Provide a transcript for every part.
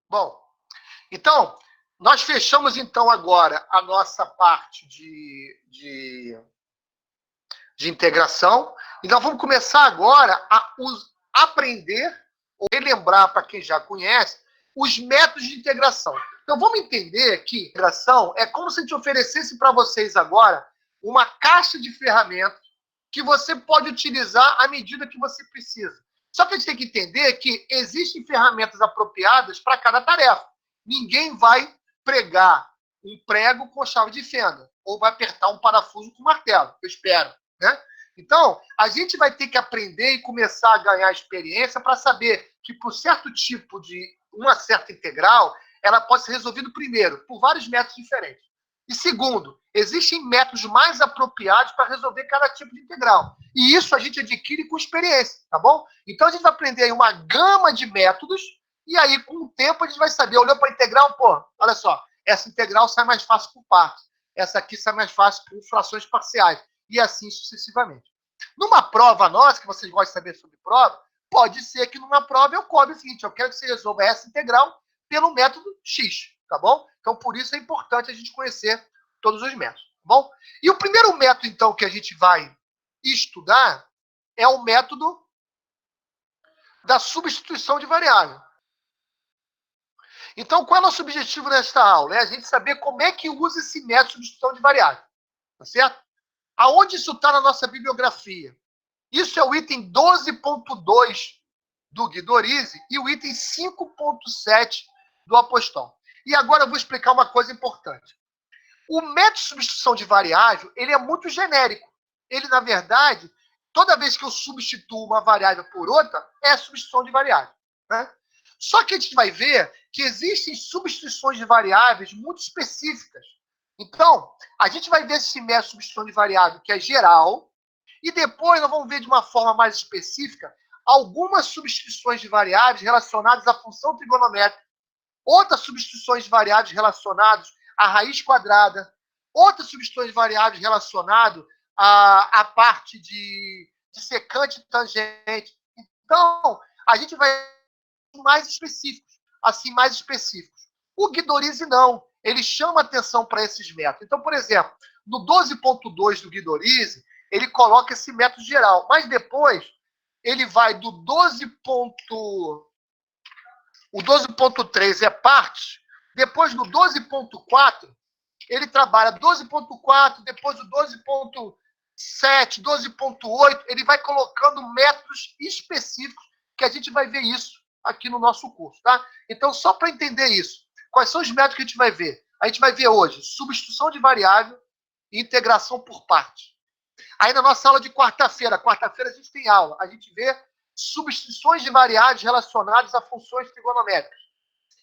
Bom, então, nós fechamos então agora a nossa parte de integração. E nós vamos começar agora a aprender, ou relembrar para quem já conhece, os métodos de integração. Então, vamos entender que integração é como se a gente oferecesse para vocês agora uma caixa de ferramentas que você pode utilizar à medida que você precisa. Só que a gente tem que entender que existem ferramentas apropriadas para cada tarefa. Ninguém vai pregar um prego com chave de fenda, ou vai apertar um parafuso com martelo, eu espero. Né? Então, a gente vai ter que aprender e começar a ganhar experiência para saber que, por certo tipo de uma certa integral, ela pode ser resolvida, primeiro, por vários métodos diferentes. E segundo, existem métodos mais apropriados para resolver cada tipo de integral. E isso a gente adquire com experiência, tá bom? Então, a gente vai aprender aí uma gama de métodos e aí, com o tempo, a gente vai saber, olhando para a integral, pô, olha só, essa integral sai mais fácil com partes, essa aqui sai mais fácil com frações parciais, e assim sucessivamente. Numa prova nossa, que vocês gostam de saber sobre prova, pode ser que numa prova eu cobre o seguinte, eu quero que você resolva essa integral pelo método X, tá bom? Então, por isso é importante a gente conhecer todos os métodos, tá bom? E o primeiro método, então, que a gente vai estudar é o método da substituição de variável. Então, qual é o nosso objetivo nesta aula? É a gente saber como é que usa esse método de substituição de variável, tá certo? Aonde isso está na nossa bibliografia? Isso é o item 12.2 do Guidorizi e o item 5.7 do Apostol. E agora eu vou explicar uma coisa importante. O método de substituição de variável, ele é muito genérico. Ele, na verdade, toda vez que eu substituo uma variável por outra, é substituição de variável. Né? Só que a gente vai ver que existem substituições de variáveis muito específicas. Então, a gente vai ver esse método de substituição de variável, que é geral, e depois nós vamos ver de uma forma mais específica algumas substituições de variáveis relacionadas à função trigonométrica, outras substituições de variáveis relacionadas à raiz quadrada, outras substituições de variáveis relacionadas à parte de secante e tangente. Então, a gente vai mais específicos, assim, mais específicos. O Guidorizi não. Ele chama atenção para esses métodos. Então, por exemplo, no 12.2 do Guidorizi, ele coloca esse método geral. Mas depois, ele vai do 12. O 12.3 é parte. Depois, no 12.4, ele trabalha 12.4, depois o 12.7, 12.8, ele vai colocando métodos específicos que a gente vai ver isso aqui no nosso curso, tá? Então, só para entender isso, quais são os métodos que a gente vai ver? A gente vai ver hoje substituição de variável e integração por parte. Aí na nossa aula de quarta-feira a gente tem aula, a gente vê substituições de variáveis relacionadas a funções trigonométricas.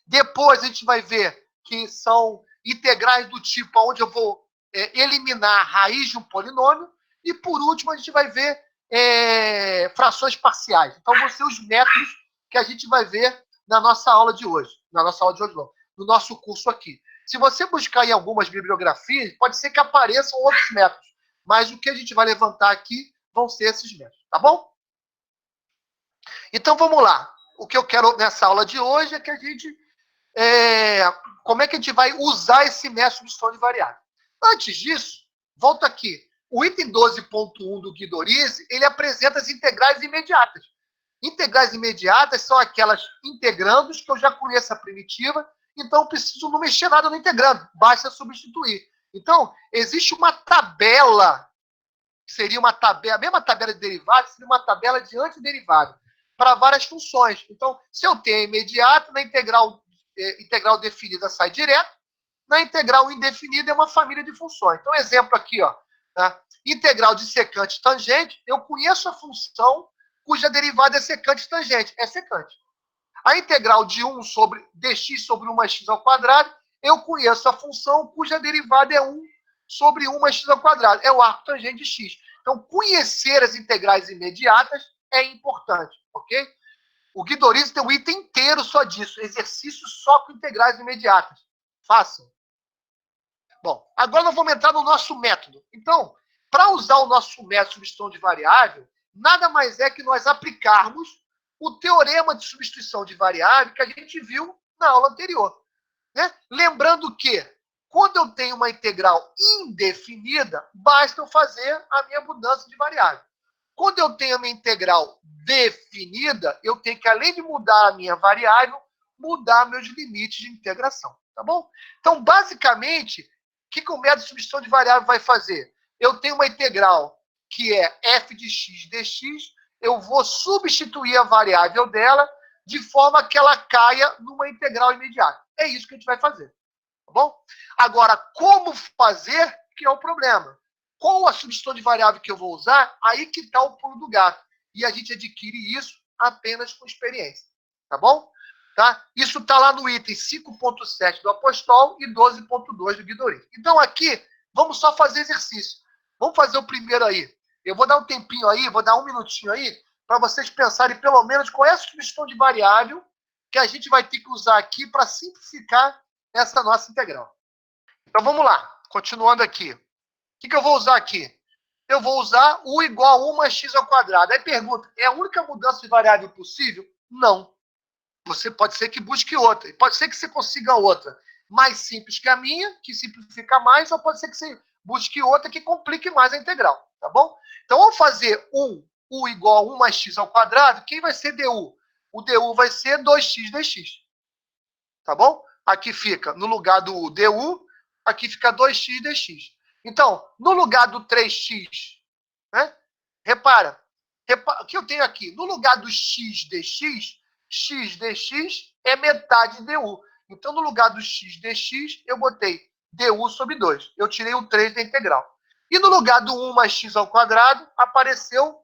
Depois a gente vai ver que são integrais do tipo onde eu vou eliminar a raiz de um polinômio. E por último a gente vai ver frações parciais. Então vão ser os métodos que a gente vai ver na nossa aula de hoje. Na nossa aula de hoje não, no nosso curso aqui. Se você buscar em algumas bibliografias, pode ser que apareçam outros métodos. Mas o que a gente vai levantar aqui vão ser esses métodos, tá bom? Então vamos lá. O que eu quero nessa aula de hoje é que a gente como é que a gente vai usar esse método de substituição de variável. Antes disso, volta aqui. O item 12.1 do Guidorizi, ele apresenta as integrais imediatas. Integrais imediatas são aquelas integrandos que eu já conheço a primitiva, então eu preciso não mexer nada no integrando, basta substituir. Então, existe uma tabela, que seria uma tabela, a mesma tabela de derivado, seria uma tabela de antiderivado, para várias funções. Então, se eu tenho a imediata, na integral definida sai direto, na integral indefinida é uma família de funções. Então, exemplo aqui, ó, tá? Integral de secante e tangente, eu conheço a função cuja derivada é secante e tangente, é secante. A integral de 1 sobre dx sobre 1x ao quadrado, eu conheço a função cuja derivada é 1 sobre 1x ao quadrado, é o arco tangente de x. Então, conhecer as integrais imediatas é importante, ok? O Guidorizi tem um item inteiro só disso, exercício só com integrais imediatas. Façam. Bom, agora nós vamos entrar no nosso método. Então, para usar o nosso método de substituição de variável, nada mais é que nós aplicarmos o teorema de substituição de variável que a gente viu na aula anterior. Né? Lembrando que, quando eu tenho uma integral indefinida, basta eu fazer a minha mudança de variável. Quando eu tenho a minha integral definida, eu tenho que, além de mudar a minha variável, mudar meus limites de integração. Tá bom? Então, basicamente, o que o método de substituição de variável vai fazer? Eu tenho uma integral que é f de x dx, eu vou substituir a variável dela de forma que ela caia numa integral imediata. É isso que a gente vai fazer. Tá bom? Agora, como fazer, que é o problema. Qual a substituição de variável que eu vou usar? Aí que está o pulo do gato. E a gente adquire isso apenas com experiência. Tá bom? Tá? Isso está lá no item 5.7 do Apostol e 12.2 do Guidori. Então, aqui, vamos só fazer exercício. Vamos fazer o primeiro aí. Eu vou dar um tempinho aí, vou dar um minutinho aí, para vocês pensarem pelo menos qual é a substituição de variável que a gente vai ter que usar aqui para simplificar essa nossa integral. Então, vamos lá. Continuando aqui. O que eu vou usar aqui? Eu vou usar u igual a 1 mais x ao quadrado. Aí pergunta, é a única mudança de variável possível? Não. Você pode ser que busque outra. Pode ser que você consiga outra mais simples que a minha, que simplifica mais, ou pode ser que você busque outra que complique mais a integral. Tá bom? Então, ao fazer u igual a 1 mais x ao quadrado, quem vai ser du? O du vai ser 2x dx. Tá bom? Aqui fica, no lugar do du, aqui fica 2x dx. Então, no lugar do 3x, né? Repara, o que eu tenho aqui? No lugar do x dx, x dx é metade de du. Então, no lugar do x dx, eu botei du sobre 2. Eu tirei o 3 da integral. E no lugar do 1 mais x ao quadrado, apareceu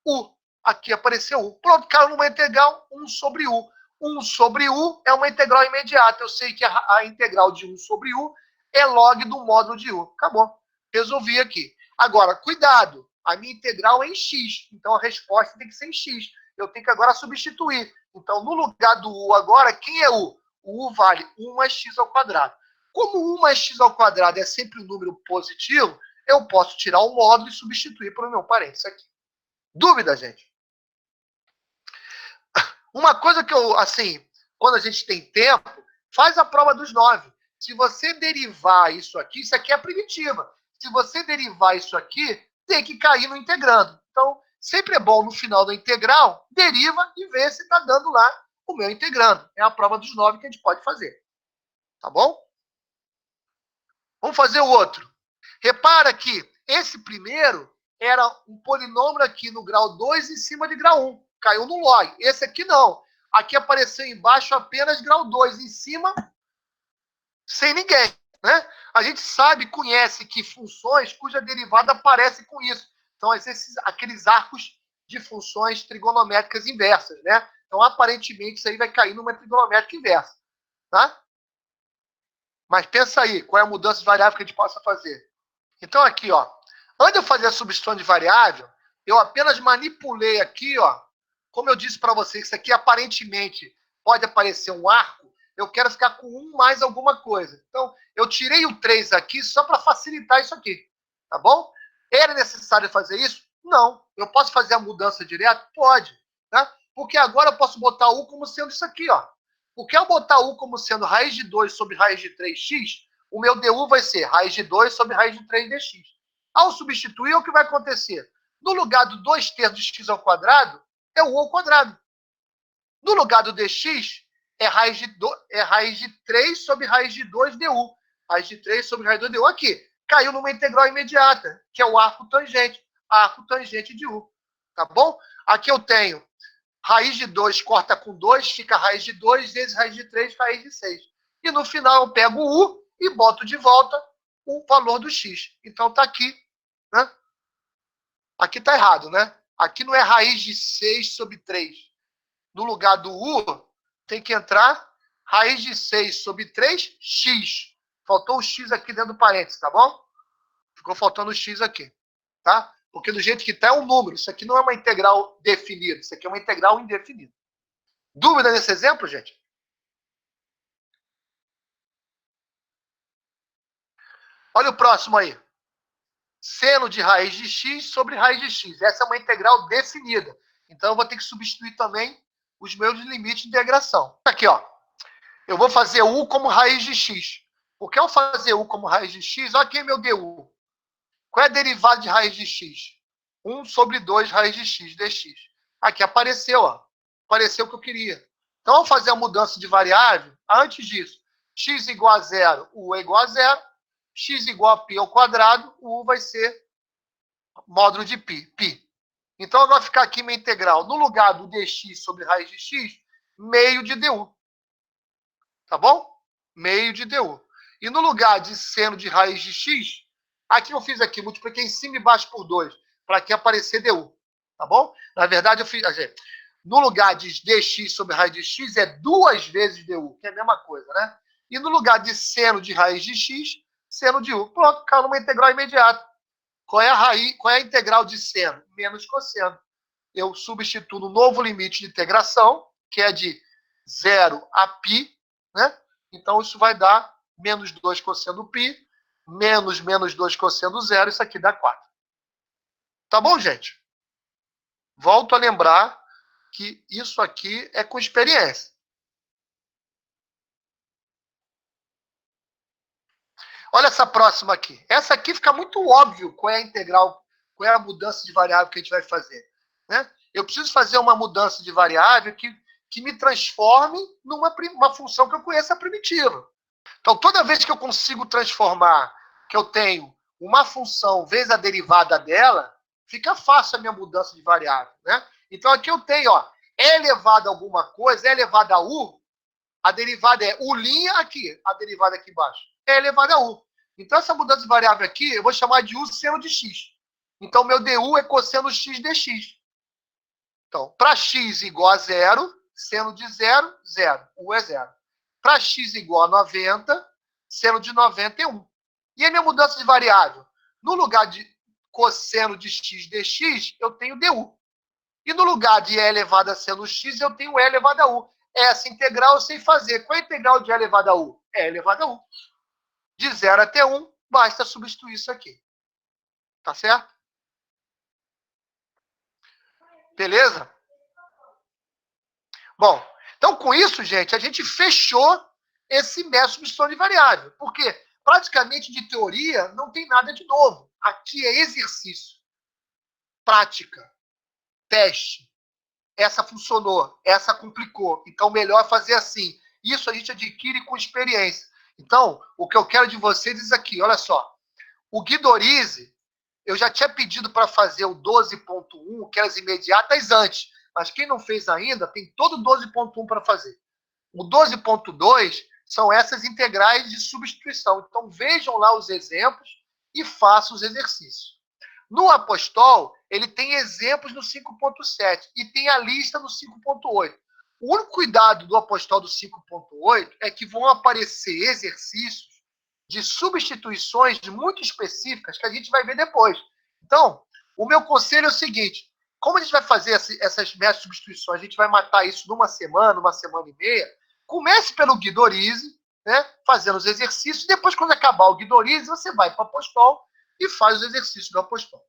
u. Aqui apareceu u. Pronto, caiu numa integral 1 sobre u. 1 sobre u é uma integral imediata. Eu sei que a integral de 1 sobre u é log do módulo de u. Acabou. Resolvi aqui. Agora, cuidado. A minha integral é em x. Então, a resposta tem que ser em x. Eu tenho que agora substituir. Então, no lugar do u agora, quem é u? O u vale 1 mais x ao quadrado. Como 1 mais x ao quadrado é sempre um número positivo, eu posso tirar o módulo e substituir para o meu parênteses aqui. Dúvida, gente? Uma coisa que eu, assim, quando a gente tem tempo, faz a prova dos 9. Se você derivar isso aqui é a primitiva. Se você derivar isso aqui, tem que cair no integrando. Então, sempre é bom no final da integral, deriva e vê se está dando lá o meu integrando. É a prova dos 9 que a gente pode fazer. Tá bom? Vamos fazer o outro. Repara que esse primeiro era um polinômio aqui no grau 2 em cima de grau 1. Caiu no log. Esse aqui não. Aqui apareceu embaixo apenas grau 2. Em cima, sem ninguém. Né? A gente sabe, conhece que funções cuja derivada aparece com isso. Então, aqueles arcos de funções trigonométricas inversas. Né? Então, aparentemente, isso aí vai cair numa trigonométrica inversa. Tá? Mas pensa aí, qual é a mudança de variável que a gente possa fazer? Então, aqui, ó, antes de eu fazer a substituição de variável, eu apenas manipulei aqui, ó, como eu disse para vocês, isso aqui aparentemente pode aparecer um arco, eu quero ficar com 1 mais alguma coisa. Então, eu tirei o 3 aqui só para facilitar isso aqui, tá bom? Era necessário fazer isso? Não. Eu posso fazer a mudança direto? Pode, tá? Porque agora eu posso botar u como sendo isso aqui, ó. Porque ao botar u como sendo raiz de 2 sobre raiz de 3x, o meu du vai ser raiz de 2 sobre raiz de 3 dx. Ao substituir, o que vai acontecer? No lugar do 2/3 de x ao quadrado, é o u ao quadrado. No lugar do dx, é raiz de 3 sobre raiz de 2 du. Raiz de 3 sobre raiz de 2 du. Aqui, caiu numa integral imediata, que é o arco tangente. Arco tangente de u. Tá bom? Aqui eu tenho raiz de 2 corta com 2, fica raiz de 2, vezes raiz de 3, raiz de 6. E no final eu pego o u e boto de volta o valor do x. Então tá aqui, né? Aqui tá errado, né? Aqui não é raiz de 6 sobre 3. No lugar do u, tem que entrar raiz de 6 sobre 3, x. Faltou o x aqui dentro do parênteses, tá bom? Ficou faltando o x aqui, tá? Porque do jeito que está é um número. Isso aqui não é uma integral definida. Isso aqui é uma integral indefinida. Dúvida nesse exemplo, gente? Olha o próximo aí. Seno de raiz de x sobre raiz de x. Essa é uma integral definida. Então, eu vou ter que substituir também os meus limites de integração. Aqui, ó. Eu vou fazer U como raiz de x. Porque ao fazer U como raiz de x, olha aqui meu du. Qual é a derivada de raiz de x? 1 sobre 2 raiz de x, dx. Aqui apareceu, ó. Apareceu o que eu queria. Então, ao fazer a mudança de variável, antes disso, x igual a 0, U é igual a 0. X igual a π ao quadrado, o U vai ser módulo de π. Então, vai ficar aqui minha integral. No lugar do dx sobre raiz de x, meio de du. Tá bom? Meio de du. E no lugar de seno de raiz de x, aqui eu fiz aqui, multipliquei em cima e baixo por 2, para aqui aparecer du. Tá bom? Na verdade, eu fiz... No lugar de dx sobre raiz de x, é 2 vezes du, que é a mesma coisa, né? E no lugar de seno de raiz de x, seno de u. Pronto, caiu numa integral imediata. Qual é a raiz? Qual é a integral de seno? Menos cosseno. Eu substituo no novo limite de integração, que é de 0 a π, né? Então, isso vai dar menos 2 cosseno π, menos 2 cosseno zero, isso aqui dá 4. Tá bom, gente? Volto a lembrar que isso aqui é com experiência. Olha essa próxima aqui. Essa aqui fica muito óbvio qual é a integral, qual é a mudança de variável que a gente vai fazer. Né? Eu preciso fazer uma mudança de variável que me transforme numa função que eu conheça primitiva. Então, toda vez que eu consigo transformar, que eu tenho uma função vezes a derivada dela, fica fácil a minha mudança de variável. Né? Então, aqui eu tenho, ó, é elevado a alguma coisa, é elevado a u, a derivada é u' aqui, a derivada aqui embaixo, é elevada a u. Então, essa mudança de variável aqui, eu vou chamar de u seno de x. Então, meu du é cosseno x dx. Então, para x igual a 0, seno de 0, 0. U é 0. Para x igual a 90, seno de 90 é 1. E a minha mudança de variável? No lugar de cosseno de x dx, eu tenho du. E no lugar de e elevado a seno x, eu tenho e elevado a u. Essa integral eu sei fazer. Qual é a integral de e elevado a u? E elevado a u. De 0 até 1, basta substituir isso aqui. Tá certo? Beleza? Bom, então com isso, gente, a gente fechou esse método de substituição de variável. Porque praticamente de teoria não tem nada de novo. Aqui é exercício, prática, teste. Essa funcionou, essa complicou. Então, melhor fazer assim. Isso a gente adquire com experiência. Então, o que eu quero de vocês é aqui, olha só. O Guidorize, eu já tinha pedido para fazer o 12.1, que era as imediatas antes. Mas quem não fez ainda, tem todo o 12.1 para fazer. O 12.2 são essas integrais de substituição. Então, vejam lá os exemplos e façam os exercícios. No Apostol, ele tem exemplos no 5.7 e tem a lista no 5.8. O único cuidado do Apostol do 5.8 é que vão aparecer exercícios de substituições muito específicas que a gente vai ver depois. Então, o meu conselho é o seguinte: como a gente vai fazer essas métodos de substituições, a gente vai matar isso numa semana e meia, comece pelo Guidorize, né, fazendo os exercícios, e depois, quando acabar o Guidorize, você vai para o Apostol e faz os exercícios do Apostol.